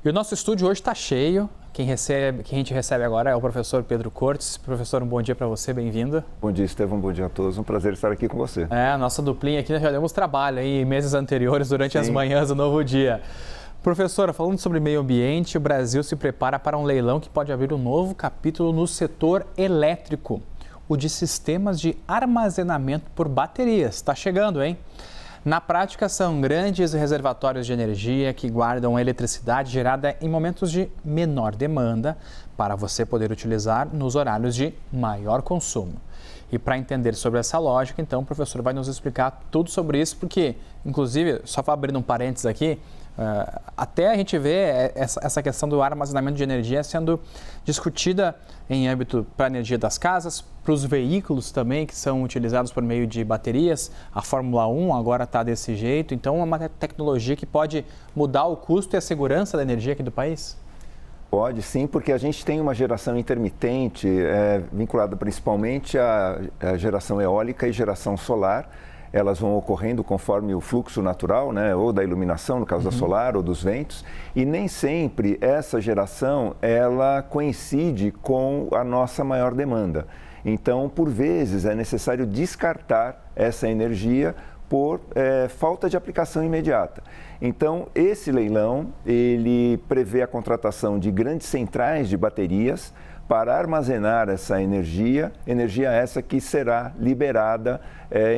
E o nosso estúdio hoje está cheio. Quem a gente recebe agora é o professor Pedro Cortes. Professor, um bom dia para você, bem-vindo. Bom dia, Estevão, bom dia a todos. Um prazer estar aqui com você. A nossa duplinha aqui, nós já demos trabalho aí em meses anteriores, durante as manhãs do novo dia. Professora, falando sobre meio ambiente, o Brasil se prepara para um leilão que pode abrir um novo capítulo no setor elétrico, o de sistemas de armazenamento por baterias. Está chegando, hein? Na prática, são grandes reservatórios de energia que guardam a eletricidade gerada em momentos de menor demanda para você poder utilizar nos horários de maior consumo. E para entender sobre essa lógica, então, o professor vai nos explicar tudo sobre isso, porque, inclusive, só abrindo um parênteses aqui, até a gente vê essa questão do armazenamento de energia sendo discutida em âmbito para a energia das casas, para os veículos também, que são utilizados por meio de baterias. A Fórmula 1 agora está desse jeito, então é uma tecnologia que pode mudar o custo e a segurança da energia aqui do país? Pode sim, porque a gente tem uma geração intermitente vinculada principalmente à geração eólica e geração solar. Elas vão ocorrendo conforme o fluxo natural, né, ou da iluminação, no caso da solar, ou dos ventos, e nem sempre essa geração ela coincide com a nossa maior demanda. Então, por vezes, é necessário descartar essa energia por falta de aplicação imediata. Então, esse leilão, ele prevê a contratação de grandes centrais de baterias para armazenar essa energia essa que será liberada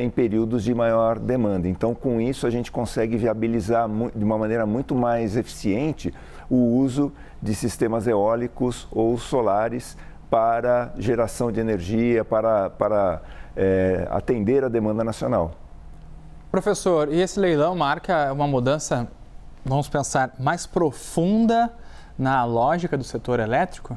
em períodos de maior demanda. Então, com isso, a gente consegue viabilizar de uma maneira muito mais eficiente o uso de sistemas eólicos ou solares para geração de energia, para atender a demanda nacional. Professor, e esse leilão marca uma mudança, vamos pensar, mais profunda na lógica do setor elétrico?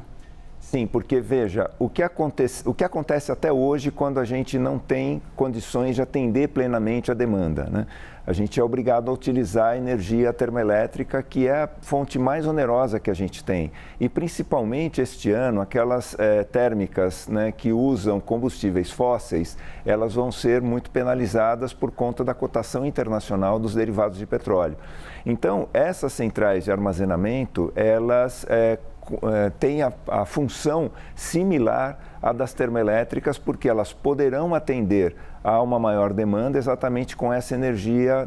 Sim, porque veja, o que acontece até hoje quando a gente não tem condições de atender plenamente a demanda, né? A gente é obrigado a utilizar a energia termoelétrica, que é a fonte mais onerosa que a gente tem. E principalmente este ano, aquelas térmicas, né, que usam combustíveis fósseis, elas vão ser muito penalizadas por conta da cotação internacional dos derivados de petróleo. Então, essas centrais de armazenamento, elas tem a função similar à das termoelétricas, porque elas poderão atender a uma maior demanda exatamente com essa energia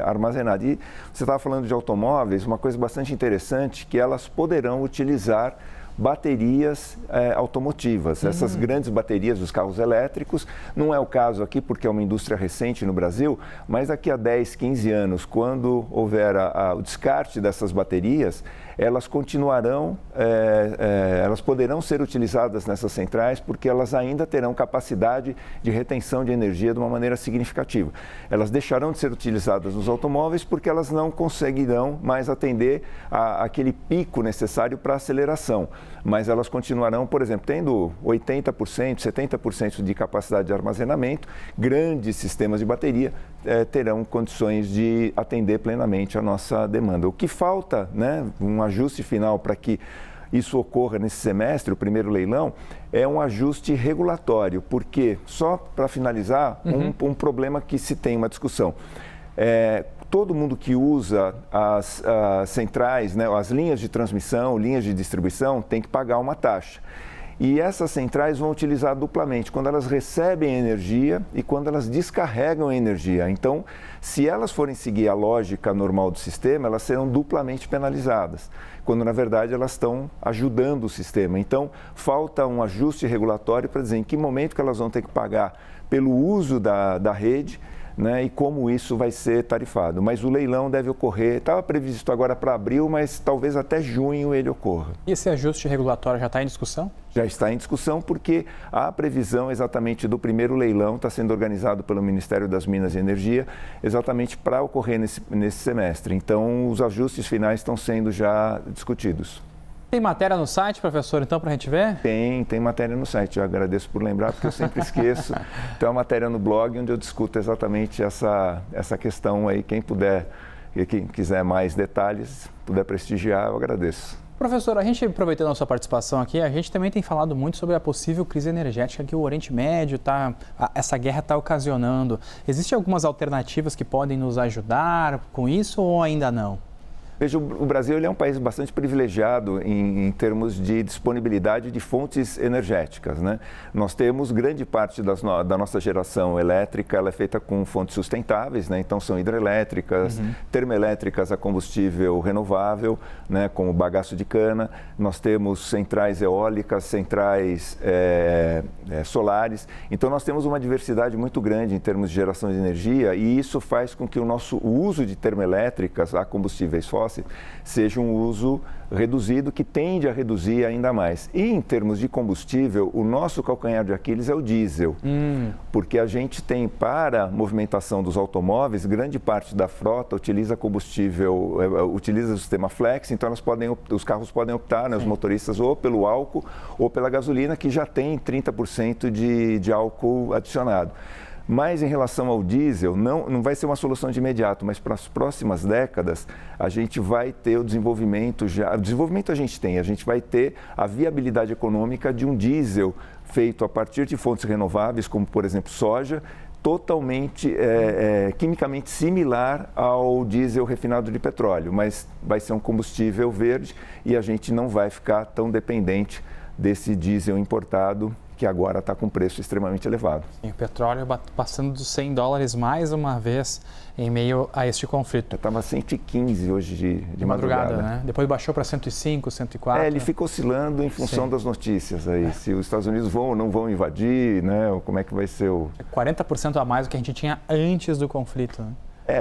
armazenada. E você estava falando de automóveis, uma coisa bastante interessante, que elas poderão utilizar baterias automotivas, essas grandes baterias dos carros elétricos. Não é o caso aqui porque é uma indústria recente no Brasil, mas daqui a 10, 15 anos, quando houver o descarte dessas baterias, elas continuarão, elas poderão ser utilizadas nessas centrais porque elas ainda terão capacidade de retenção de energia de uma maneira significativa. Elas deixarão de ser utilizadas nos automóveis porque elas não conseguirão mais atender aquele pico necessário para aceleração. Mas elas continuarão, por exemplo, tendo 80%, 70% de capacidade de armazenamento, grandes sistemas de bateria terão condições de atender plenamente a nossa demanda. O que falta, né, um ajuste final para que isso ocorra nesse semestre, o primeiro leilão, é um ajuste regulatório, porque, só para finalizar, um problema que se tem uma discussão. Todo mundo que usa as centrais, né, as linhas de transmissão, linhas de distribuição, tem que pagar uma taxa. E essas centrais vão utilizar duplamente, quando elas recebem energia e quando elas descarregam a energia. Então, se elas forem seguir a lógica normal do sistema, elas serão duplamente penalizadas, quando na verdade elas estão ajudando o sistema. Então, falta um ajuste regulatório para dizer em que momento que elas vão ter que pagar pelo uso da rede, né, e como isso vai ser tarifado. Mas o leilão deve ocorrer, estava previsto agora para abril, mas talvez até junho ele ocorra. E esse ajuste regulatório já está em discussão? Já está em discussão porque a previsão exatamente do primeiro leilão está sendo organizado pelo Ministério das Minas e Energia exatamente para ocorrer nesse semestre. Então, os ajustes finais estão sendo já discutidos. Tem matéria no site, professor, então, para a gente ver? Tem matéria no site. Eu agradeço por lembrar, porque eu sempre esqueço. Tem uma matéria no blog onde eu discuto exatamente essa questão aí. Quem puder, quem quiser mais detalhes, puder prestigiar, eu agradeço. Professor, a gente, aproveitando a sua participação aqui, a gente também tem falado muito sobre a possível crise energética que o Oriente Médio essa guerra está ocasionando. Existem algumas alternativas que podem nos ajudar com isso ou ainda não? Veja, o Brasil ele é um país bastante privilegiado em termos de disponibilidade de fontes energéticas, né? Nós temos grande parte da nossa geração elétrica, ela é feita com fontes sustentáveis, né? Então são hidrelétricas, termoelétricas a combustível renovável, né? Como bagaço de cana. Nós temos centrais eólicas, centrais solares. Então nós temos uma diversidade muito grande em termos de geração de energia e isso faz com que o uso de termoelétricas a combustíveis fósseis seja um uso reduzido, que tende a reduzir ainda mais. E em termos de combustível, o nosso calcanhar de Aquiles é o diesel, porque a gente tem para a movimentação dos automóveis, grande parte da frota utiliza combustível, utiliza o sistema flex, então os carros podem optar, né, os motoristas, ou pelo álcool ou pela gasolina, que já tem 30% de álcool adicionado. Mas em relação ao diesel, não vai ser uma solução de imediato, mas para as próximas décadas a gente vai ter o desenvolvimento o desenvolvimento a gente vai ter a viabilidade econômica de um diesel feito a partir de fontes renováveis, como por exemplo soja, totalmente quimicamente similar ao diesel refinado de petróleo, mas vai ser um combustível verde e a gente não vai ficar tão dependente desse diesel importado que agora está com preço extremamente elevado. E o petróleo passando dos $100 mais uma vez em meio a este conflito. Estava 115 hoje de madrugada, né? Depois baixou para 105, 104. Ele fica oscilando em função das notícias aí. Se os Estados Unidos vão ou não vão invadir, né? Ou como é que vai ser o... 40% a mais do que a gente tinha antes do conflito, né?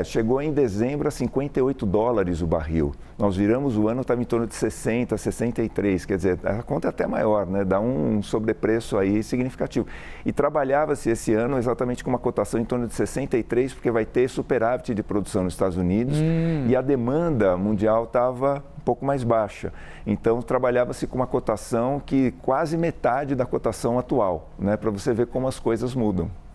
Chegou em dezembro a $58 o barril. Nós viramos o ano, estava em torno de 60, 63, quer dizer, a conta é até maior, né? Dá um sobrepreço aí significativo. E trabalhava-se esse ano exatamente com uma cotação em torno de 63, porque vai ter superávit de produção nos Estados Unidos e a demanda mundial estava um pouco mais baixa. Então, trabalhava-se com uma cotação que quase metade da cotação atual, né? Para você ver como as coisas mudam.